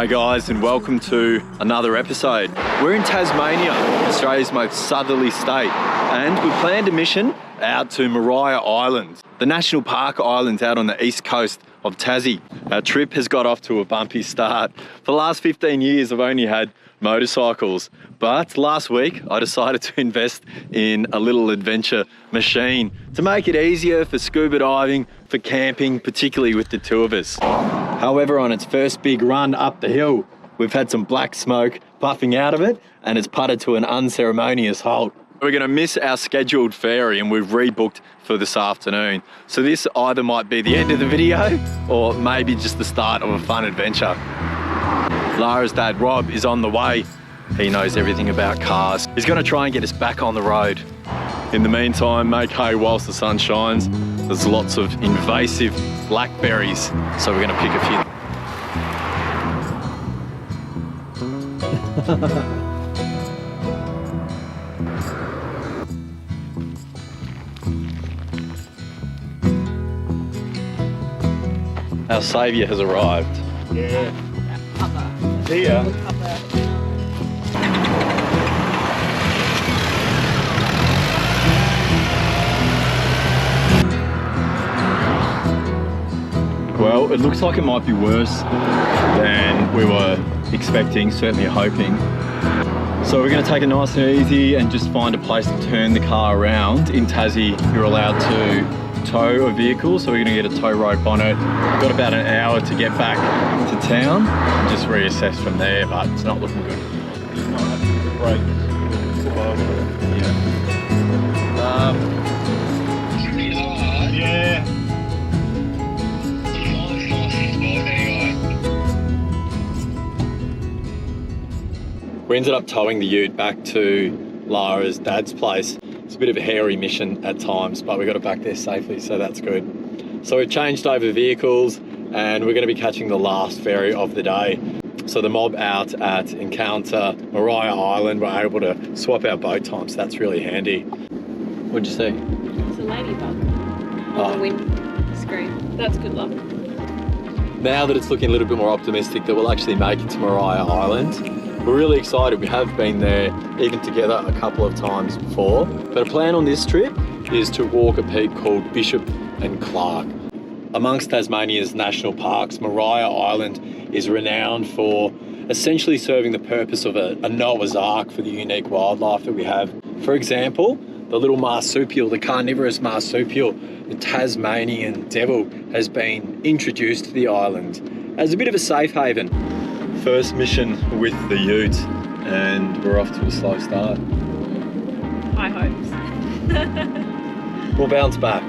G'day guys, and welcome to another episode. We're in Tasmania, Australia's most southerly state, and we planned a mission out to Maria Island, the national park island out on the east coast of Tassie. Our trip has got off to a bumpy start. For the last 15 years I've only had motorcycles, but last week I decided to invest in a little adventure machine to make it easier for scuba diving, for camping, particularly with the two of us. However, on its first big run up the hill, we've had some black smoke puffing out of it and it's putted to an unceremonious halt. We're going to miss our scheduled ferry and we've rebooked for this afternoon. So this either might be the end of the video or maybe just the start of a fun adventure. Lara's dad, Rob, is on the way. He knows everything about cars. He's going to try and get us back on the road. In the meantime, make hay whilst the sun shines. There's lots of invasive blackberries, so we're going to pick a few. Our saviour has arrived. Yeah. See ya. Well, it looks like it might be worse than we were expecting, certainly hoping. So we're going to take it nice and easy and just find a place to turn the car around. In Tassie, you're allowed to tow a vehicle, so we're going to get a tow rope on it. We've got about an hour to get back to town and just reassess from there, but it's not looking good. Yeah. We ended up towing the ute back to Lara's dad's place. It's a bit of a hairy mission at times, but we got it back there safely, so that's good. So we've changed over vehicles and we're going to be catching the last ferry of the day. So the mob out at Encounter Maria Island were able to swap our boat times. So that's really handy. What'd you see? It's a ladybug on the wind screen. That's good luck. Now that it's looking a little bit more optimistic that we'll actually make it to Maria Island, we're really excited. We have been there even together a couple of times before. But a plan on this trip is to walk a peak called Bishop Clerk. Amongst Tasmania's national parks, Maria Island is renowned for essentially serving the purpose of a Noah's Ark for the unique wildlife that we have. For example, the little marsupial, the carnivorous marsupial, the Tasmanian devil, has been introduced to the island as a bit of a safe haven. First mission with the ute and we're off to a slow start. High hopes. We'll bounce back.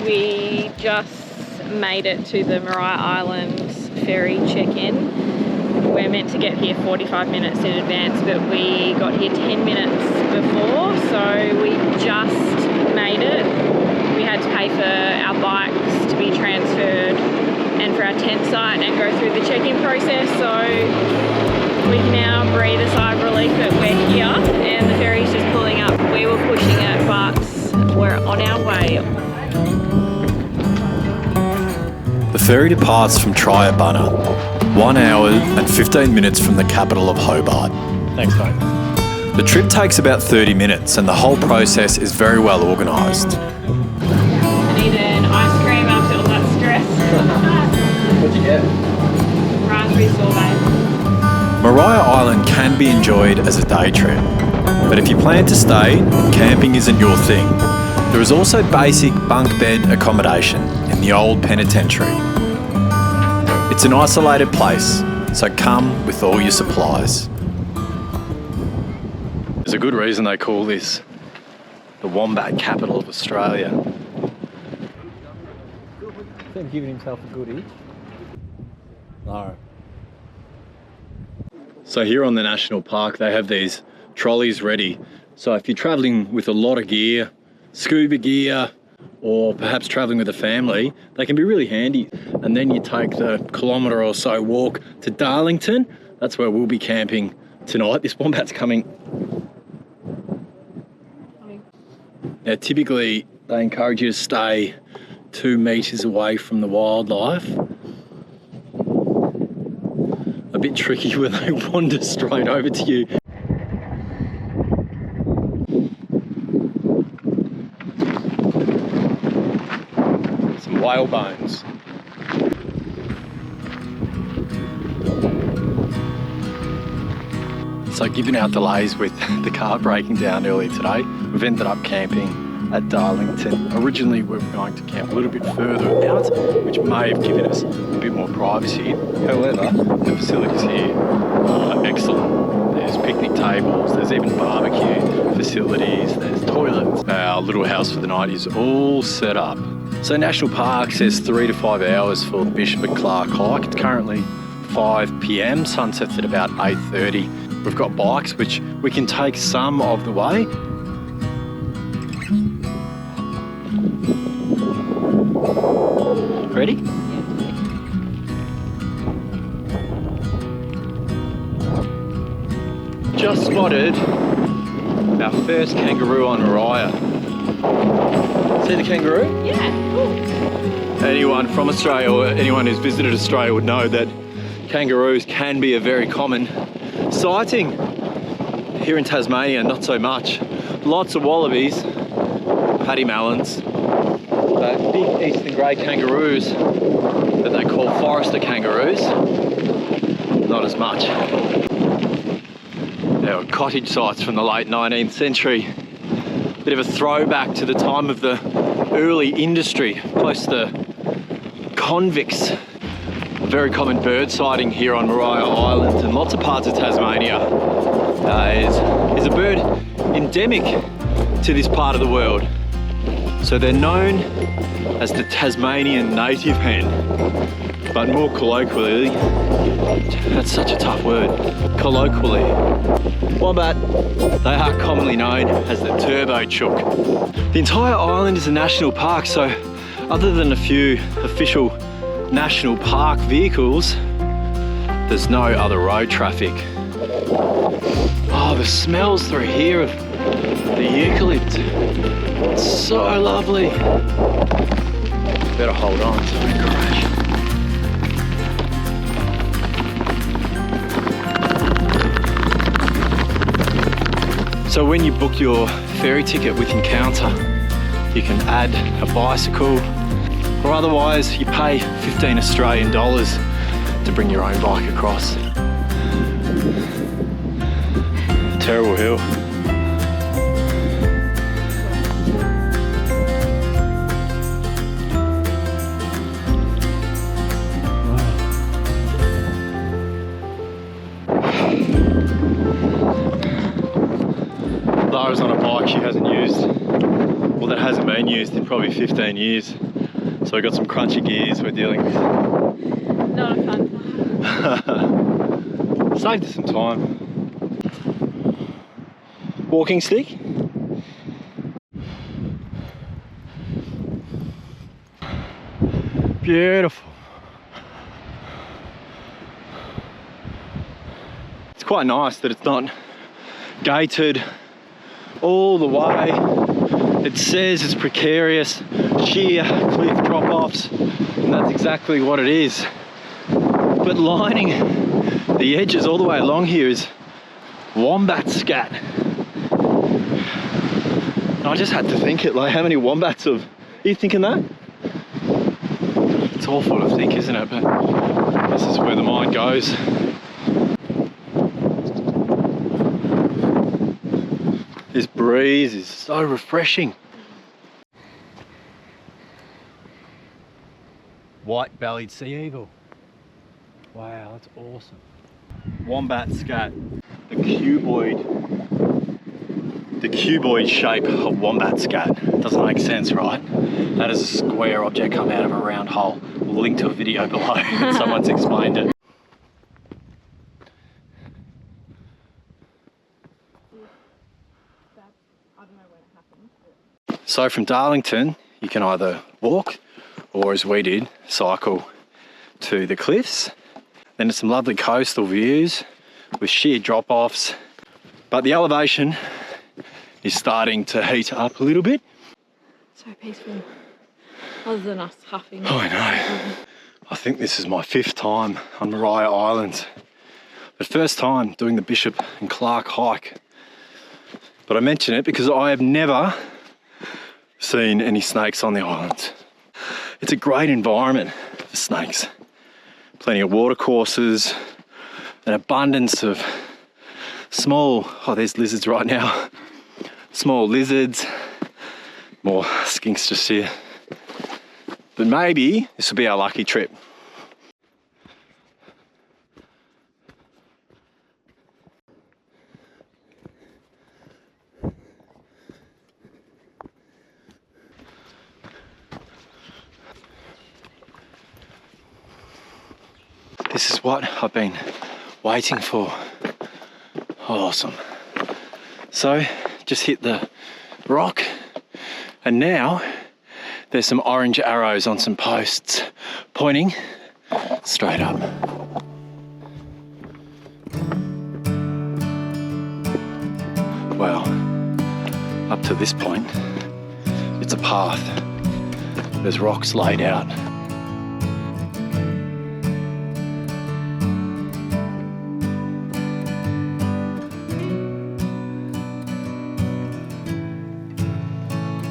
We just made it to the Maria Island ferry check-in. We're meant to get here 45 minutes in advance, but we got here 10 minutes before, so we just made it. We had to pay for our bikes to be transferred and for our tent site and go through the check-in process, so we can now breathe a sigh of relief that we're here and the ferry's just pulling up. We were pushing it, but we're on our way. The ferry departs from Freycinet, 1 hour and 15 minutes from the capital of Hobart. Thanks, mate. The trip takes about 30 minutes and the whole process is very well organised. I need an ice cream after all that stress. What'd you get? Raspberry sorbet. Maria Island can be enjoyed as a day trip, but if you plan to stay, camping isn't your thing. There is also basic bunk bed accommodation in the old penitentiary. It's an isolated place, so come with all your supplies. There's a good reason they call this the Wombat capital of Australia. He's giving himself a goodie. No. So here on the national park, they have these trolleys ready. So if you're traveling with a lot of gear, scuba gear, or perhaps traveling with a family, they can be really handy. And then you take the kilometre or so walk to Darlington. That's where we'll be camping tonight. This wombat's coming. Now typically They encourage you to stay 2 meters away from the wildlife. A bit tricky when they wander straight over to you. Some whale bones. So given our delays with the car breaking down earlier today, we've ended up camping at Darlington. Originally we were going to camp a little bit further out, which may have given us a bit more privacy. However, the facilities here are excellent. There's picnic tables, there's even barbecue facilities, there's toilets. Our little house for the night is all set up. So National Park says 3 to 5 hours for the Bishop Clerk hike. It's currently 5 p.m, sunsets at about 8:30. We've got bikes which we can take some of the way. Ready? Just spotted our first kangaroo on Mariah. See the kangaroo? Yeah, cool. Anyone from Australia or anyone who's visited Australia would know that kangaroos can be a very common sighting. Here in Tasmania, not so much. Lots of wallabies, paddy malins, but big eastern grey kangaroos that they call forester kangaroos, not as much. There were cottage sites from the late 19th century. Bit of a throwback to the time of the early industry, close to convicts. A very common bird sighting here on Mariah Island and lots of parts of Tasmania. Is a bird endemic to this part of the world. So they're known as the Tasmanian native hen, but more colloquially, that's such a tough word, colloquially, Wombat, they are commonly known as the turbo chook. The entire island is a national park, so other than a few official national park vehicles, there's no other road traffic. Oh, the smells through here of the eucalypt. It's so lovely. Better hold on so I don't crash. So when you book your ferry ticket with Encounter, you can add a bicycle, or otherwise you pay 15 Australian dollars to bring your own bike across. Terrible hill. Lara's on a bike she hasn't used, well, that hasn't been used in probably 15 years. So we've got some crunchy gears we're dealing with. Not a fun time. Saved us some time. Walking stick. Beautiful. It's quite nice that it's not gated all the way. It says it's precarious, sheer cliff drop-offs, and that's exactly what it is. But lining the edges all the way along here is wombat scat. And I just had to think it, like, how many wombats are you thinking that? It's awful to think, isn't it? But this is where the mind goes. This breeze is so refreshing. White-bellied sea eagle. Wow, that's awesome. Wombat scat, the cuboid shape of wombat scat. Doesn't make sense, right? That is a square object come out of a round hole. We'll link to a video below. Someone's explained it. So from Darlington, you can either walk or, as we did, cycle to the cliffs. Then there's some lovely coastal views with sheer drop-offs. But the elevation is starting to heat up a little bit. So peaceful. Other than us huffing. Oh, I know. I think this is my 5th time on Maria Islands. The first time doing the Bishop and Clerk hike. But I mention it because I have never seen any snakes on the islands. It's a great environment for snakes. Plenty of water courses, an abundance of small, oh, there's lizards right now. Small lizards, more skinks just here. But maybe this will be our lucky trip. This is what I've been waiting for. Awesome. So, just hit the rock, and now there's some orange arrows on some posts pointing straight up. Well, up to this point, it's a path. There's rocks laid out.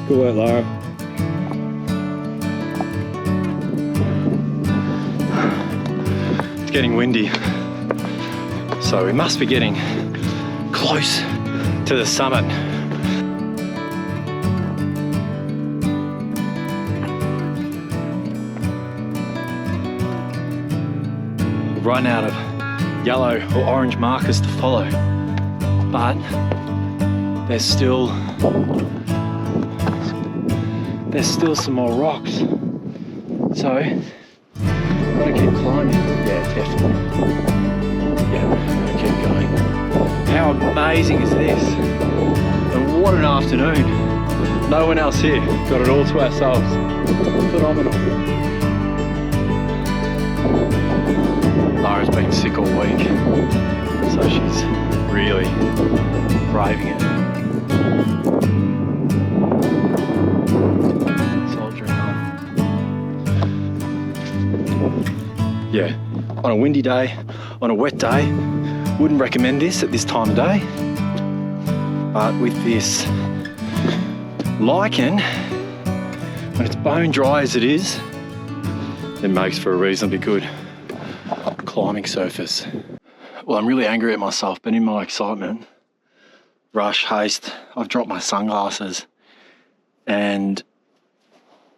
Good work, Lara. It's getting windy, so we must be getting close to the summit. We've run out of yellow or orange markers to follow, but there's still some more rocks, so I'm gonna keep climbing. Yeah, definitely. Yeah, I'm gonna keep going. How amazing is this? And what an afternoon. No one else here. Got it all to ourselves. Phenomenal. Lara's been sick all week, so she's really braving it. Yeah, on a windy day, on a wet day, wouldn't recommend this at this time of day. But with this lichen, when it's bone dry as it is, it makes for a reasonably good climbing surface. Well, I'm really angry at myself, but in my excitement, rush, haste, I've dropped my sunglasses, and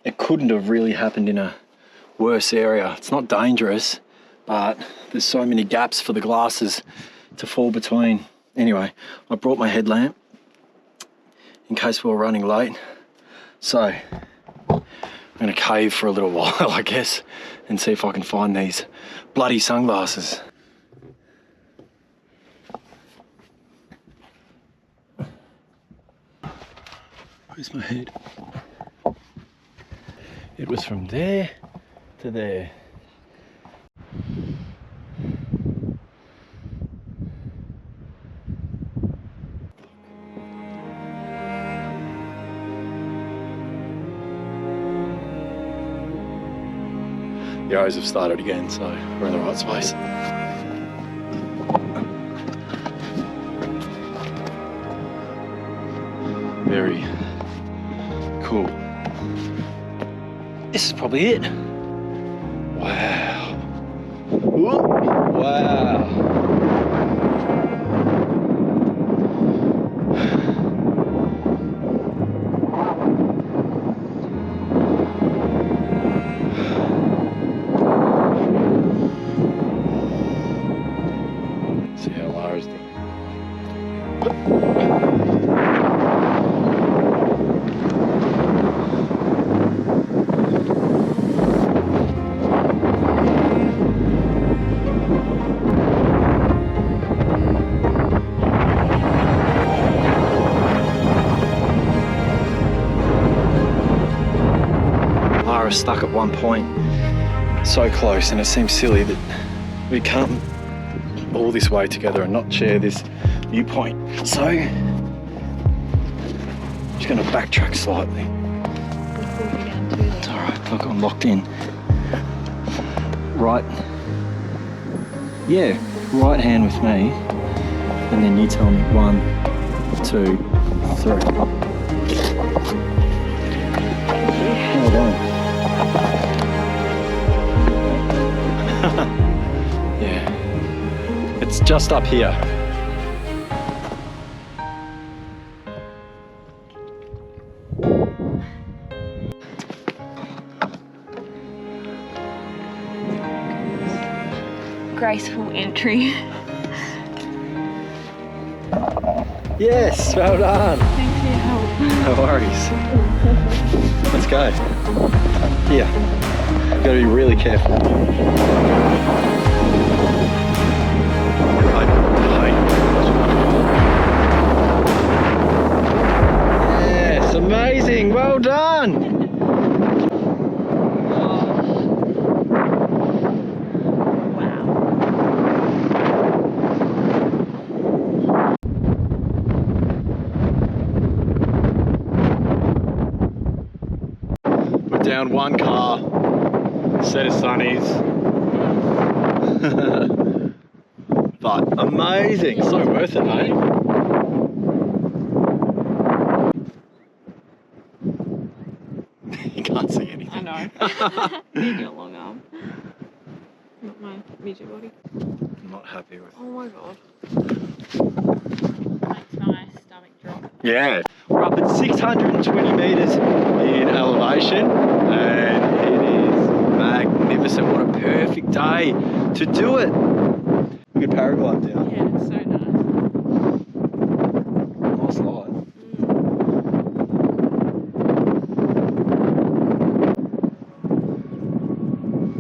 it couldn't have really happened in a worse area. It's not dangerous, but there's so many gaps for the glasses to fall between. Anyway, I brought my headlamp in case we were running late. So I'm gonna cave for a little while, I guess, and see if I can find these bloody sunglasses. Where's my head? It was from there to there. The arrows have started again, so we're in the right space. Very cool. This is probably it. Wow. Wow. See how Lara's doing. Stuck at one point, so close, and it seems silly that we come all this way together and not share this viewpoint. So I'm just going to backtrack slightly. Like I'm locked in. Right. Yeah, right hand with me. And then you tell me 1, 2, 3. Well done. Yeah. It's just up here. Graceful entry. Yes, well done. Thanks for your help. No worries. Let's go. Here. You've got to be really careful. Yes, amazing. Well done. Down 1 car, set of sunnies. But amazing, so worth it, mate. You can't see anything. I know. Need your long arm. Not my midget body. I'm not happy with it. Oh my god. That's nice stomach drop. Yeah, we're up at 620 metres in elevation and it is magnificent. What a perfect day to do it. We could paraglide down. Yeah, it's so nice. Nice light.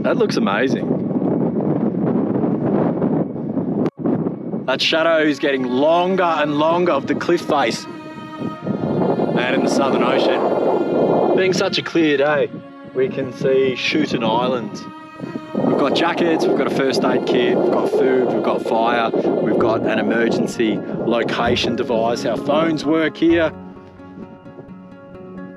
That looks amazing. That shadow is getting longer and longer of the cliff face out in the Southern Ocean. Being such a clear day, we can see Freycinet Island. We've got jackets, we've got a first aid kit, we've got food, we've got fire, we've got an emergency location device. Our phones work here.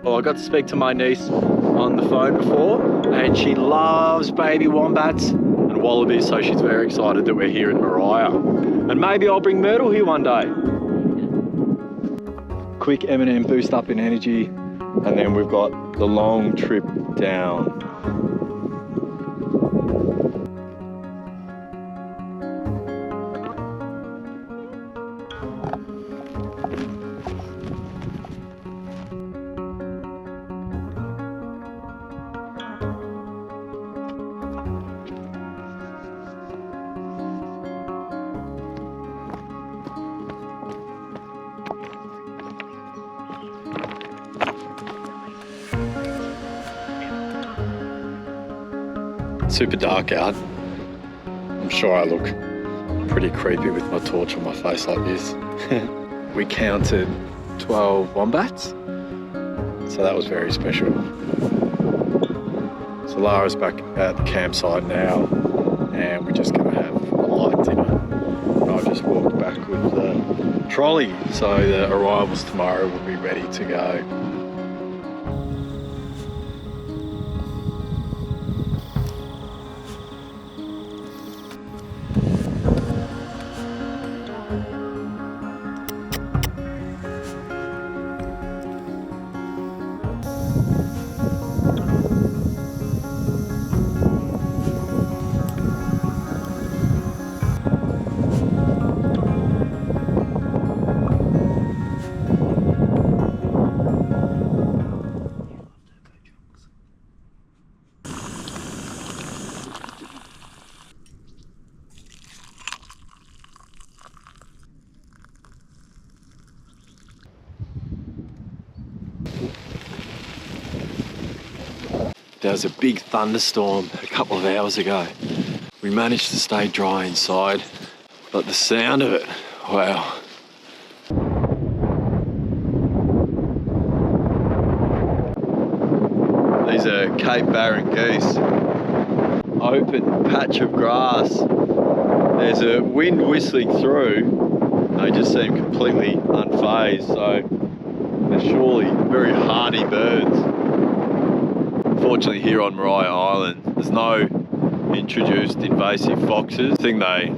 Well, I got to speak to my niece on the phone before, and she loves baby wombats and wallabies, so she's very excited that we're here in Mariah. And maybe I'll bring Myrtle here one day. Quick M&M boost up in energy, and then we've got the long trip down. Super dark out. I'm sure I look pretty creepy with my torch on my face like this. We counted 12 wombats, so that was very special. So Lara's back at the campsite now, and we're just gonna have a light dinner. And I've just walked back with the trolley, so the arrivals tomorrow will be ready to go. There was a big thunderstorm a couple of hours ago. We managed to stay dry inside, but the sound of it, wow. These are Cape Barren geese. Open patch of grass. There's a wind whistling through. They just seem completely unfazed, so they're surely very hardy birds. Unfortunately, here on Maria Island, there's no introduced invasive foxes. The thing they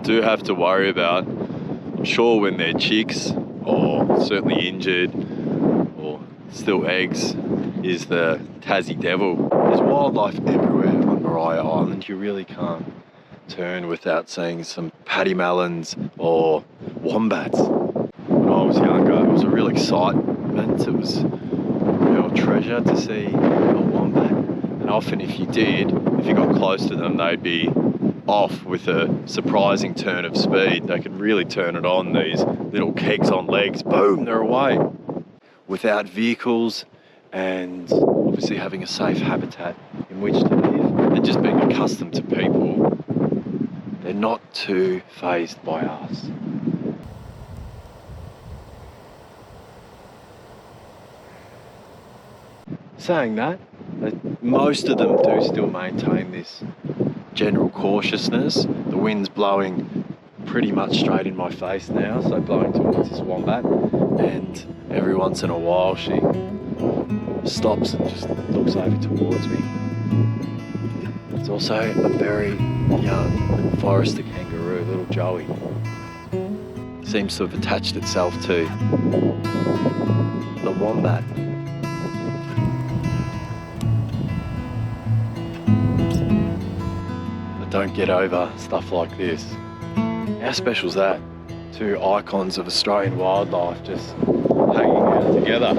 do have to worry about, I'm sure when they're chicks or certainly injured or still eggs, is the Tassie devil. There's wildlife everywhere on Maria Island. You really can't turn without seeing some paddymallons or wombats. When I was younger, it was a real excitement. It was a real treasure to see a wombat. And often if you got close to them, they'd be off with a surprising turn of speed. They could really turn it on, these little kegs on legs. Boom, they're away. Without vehicles and obviously having a safe habitat in which to live and just being accustomed to people, they're not too fazed by us. Saying that, most of them do still maintain this general cautiousness. The wind's blowing pretty much straight in my face now, so blowing towards this wombat, and every once in a while she stops and just looks over towards me. There's also a very young forester kangaroo, little Joey. Seems to have attached itself to the wombat. But don't get over stuff like this. How special is that? Two icons of Australian wildlife just hanging out together.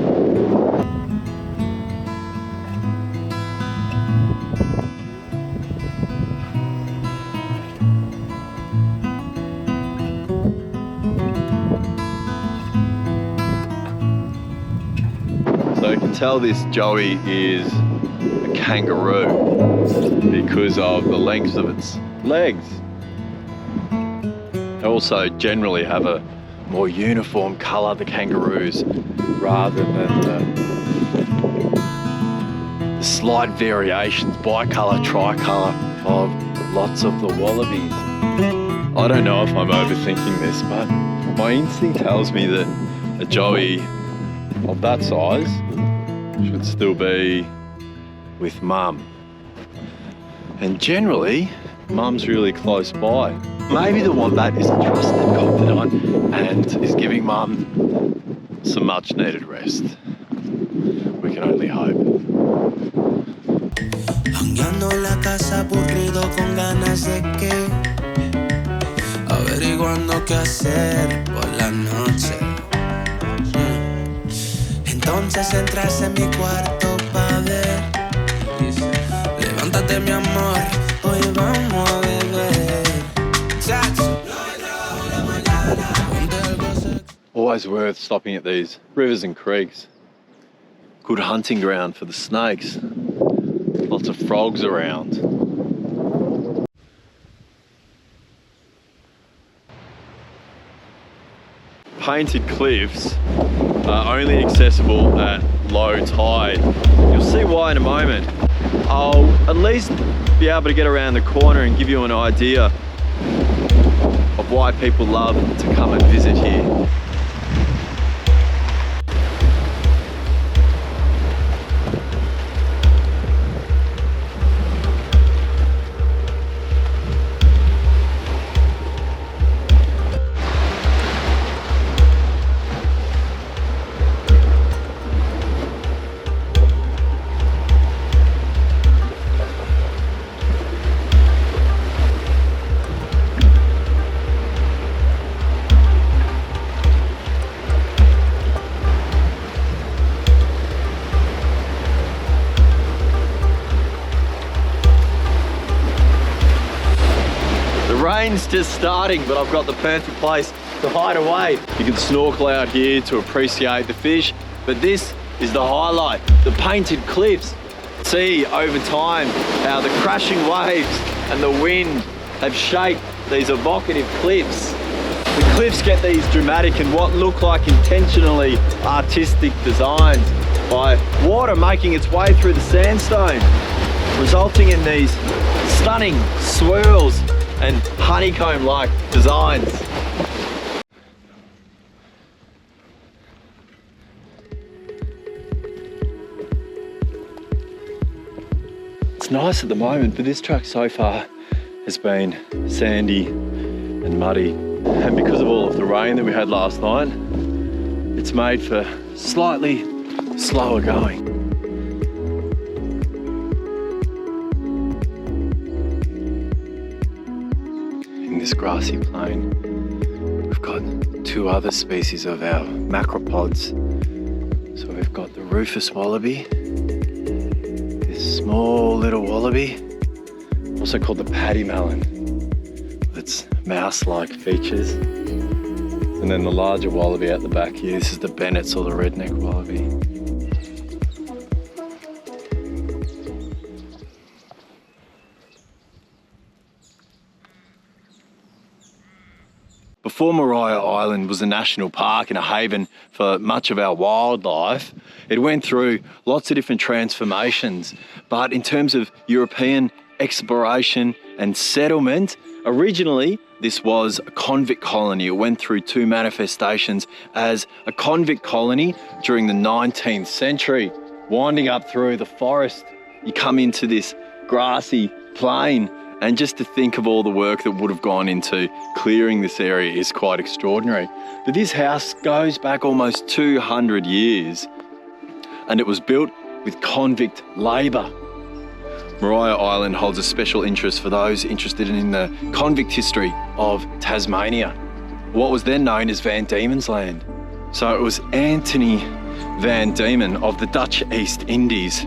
So you can tell this Joey is a kangaroo because of the length of its legs. They also generally have a more uniform colour, the kangaroos, rather than the slight variations, bicolour, tricolour, of lots of the wallabies. I don't know if I'm overthinking this, but my instinct tells me that a Joey of that size should still be with mum. And generally, mum's really close by. Maybe the wombat is a trusted confidant and is giving mum some much needed rest. We can only hope. Jangueando en la casa aburrido con ganas de qué, averiguando qué hacer por la noche. Entonces entras en mi cuarto pa' ver. Levántate mi amor, hoy vamos a beber. Always worth stopping at these rivers and creeks. Good hunting ground for the snakes. Lots of frogs around. Painted cliffs are only accessible at low tide. You'll see why in a moment. I'll at least be able to get around the corner and give you an idea of why people love to come and visit here. Rain's just starting, but I've got the perfect place to hide away. You can snorkel out here to appreciate the fish, but this is the highlight, the painted cliffs. See over time how the crashing waves and the wind have shaped these evocative cliffs. The cliffs get these dramatic and what look like intentionally artistic designs by water making its way through the sandstone, resulting in these stunning swirls and honeycomb-like designs. It's nice at the moment, but this track so far has been sandy and muddy. And because of all of the rain that we had last night, it's made for slightly slower going. In this grassy plain, we've got two other species of our macropods. So we've got the rufous wallaby, this small little wallaby, also called the paddy melon, with its mouse-like features. And then the larger wallaby at the back here, this is the Bennett's or the redneck wallaby. Before Maria Island was a national park and a haven for much of our wildlife, it went through lots of different transformations. But in terms of European exploration and settlement, originally this was a convict colony. It went through two manifestations as a convict colony during the 19th century. Winding up through the forest, you come into this grassy plain, and just to think of all the work that would have gone into clearing this area is quite extraordinary. But this house goes back almost 200 years, and it was built with convict labour. Maria Island holds a special interest for those interested in the convict history of Tasmania, what was then known as Van Diemen's Land. So it was Anthony Van Diemen of the Dutch East Indies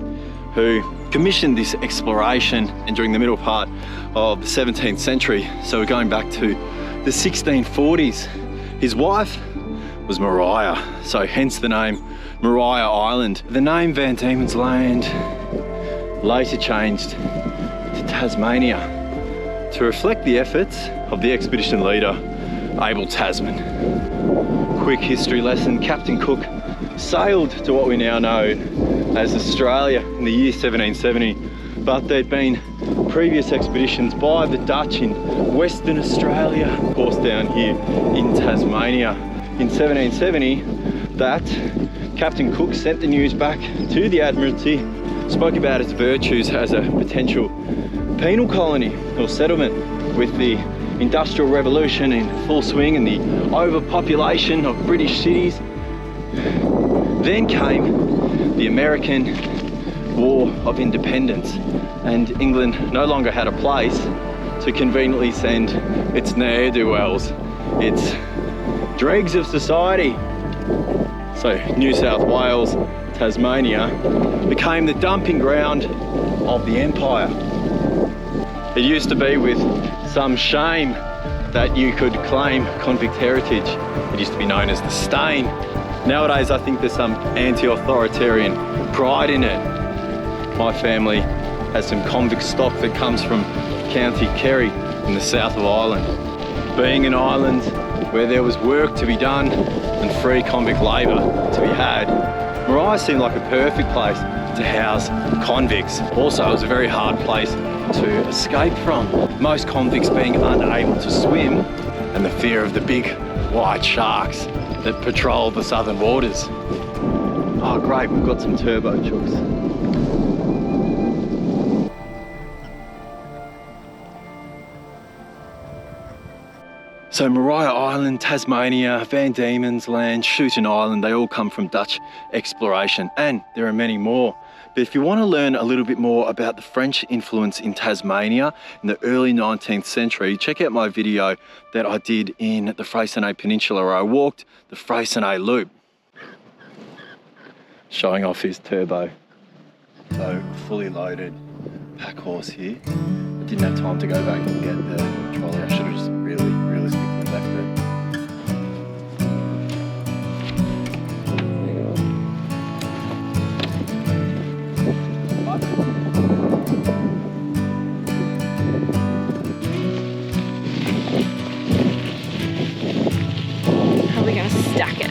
who commissioned this exploration, and during the middle part of the 17th century, so we're going back to the 1640s. His wife was Maria, so hence the name Maria Island. The name Van Diemen's Land later changed to Tasmania to reflect the efforts of the expedition leader, Abel Tasman. Quick history lesson: Captain Cook sailed to what we now know as Australia in the year 1770, but there'd been previous expeditions by the Dutch in Western Australia, of course down here in Tasmania. In 1770, that Captain Cook sent the news back to the Admiralty, spoke about its virtues as a potential penal colony or settlement with the Industrial Revolution in full swing and the overpopulation of British cities. Then came the American War of Independence, and England no longer had a place to conveniently send its ne'er-do-wells, its dregs of society. So New South Wales, Tasmania, became the dumping ground of the empire. It used to be with some shame that you could claim convict heritage. It used to be known as the Stain. Nowadays, I think there's some anti-authoritarian pride in it. My family has some convict stock that comes from County Kerry in the south of Ireland. Being an island where there was work to be done and free convict labour to be had, Maria seemed like a perfect place to house convicts. Also, it was a very hard place to escape from. Most convicts being unable to swim and the fear of the big white sharks that patrol the southern waters. Oh great, we've got some turbo chooks. So Maria Island, Tasmania, Van Diemen's Land, Shooten Island, they all come from Dutch exploration, and there are many more. But if you want to learn a little bit more about the French influence in Tasmania in the early 19th century, check out my video that I did in the Freycinet Peninsula where I walked the Freycinet Loop. Showing off his turbo. So fully loaded pack horse here. I didn't have time to go back and get the trolley. I should have just really sticked them back there. How are we going to stack it?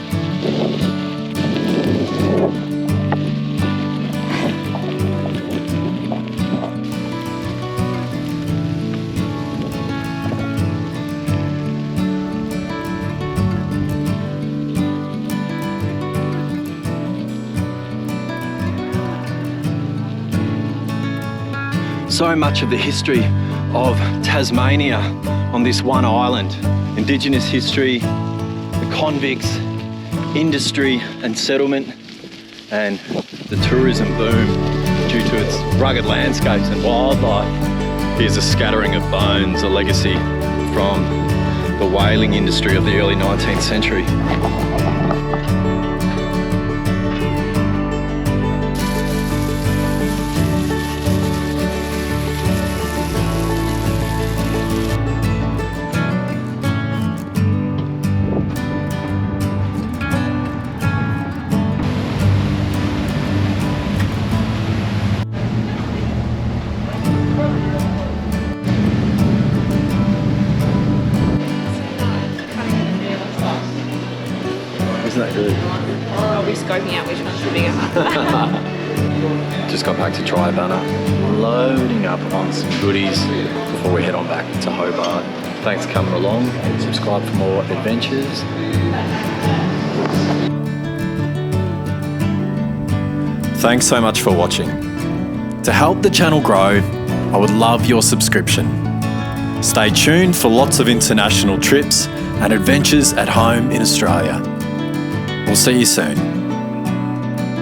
so much of the history of Tasmania on this one island. Indigenous history, the convicts, industry and settlement, and the tourism boom due to its rugged landscapes and wildlife. Here's a scattering of bones, a legacy from the whaling industry of the early 19th century. Isn't that good? I'll be scoping out which one's the bigger. Just got back to Tribunner, loading up on some goodies before we head on back to Hobart. Thanks for coming along. Subscribe for more adventures. Thanks so much for watching. To help the channel grow, I would love your subscription. Stay tuned for lots of international trips and adventures at home in Australia. We'll see you soon.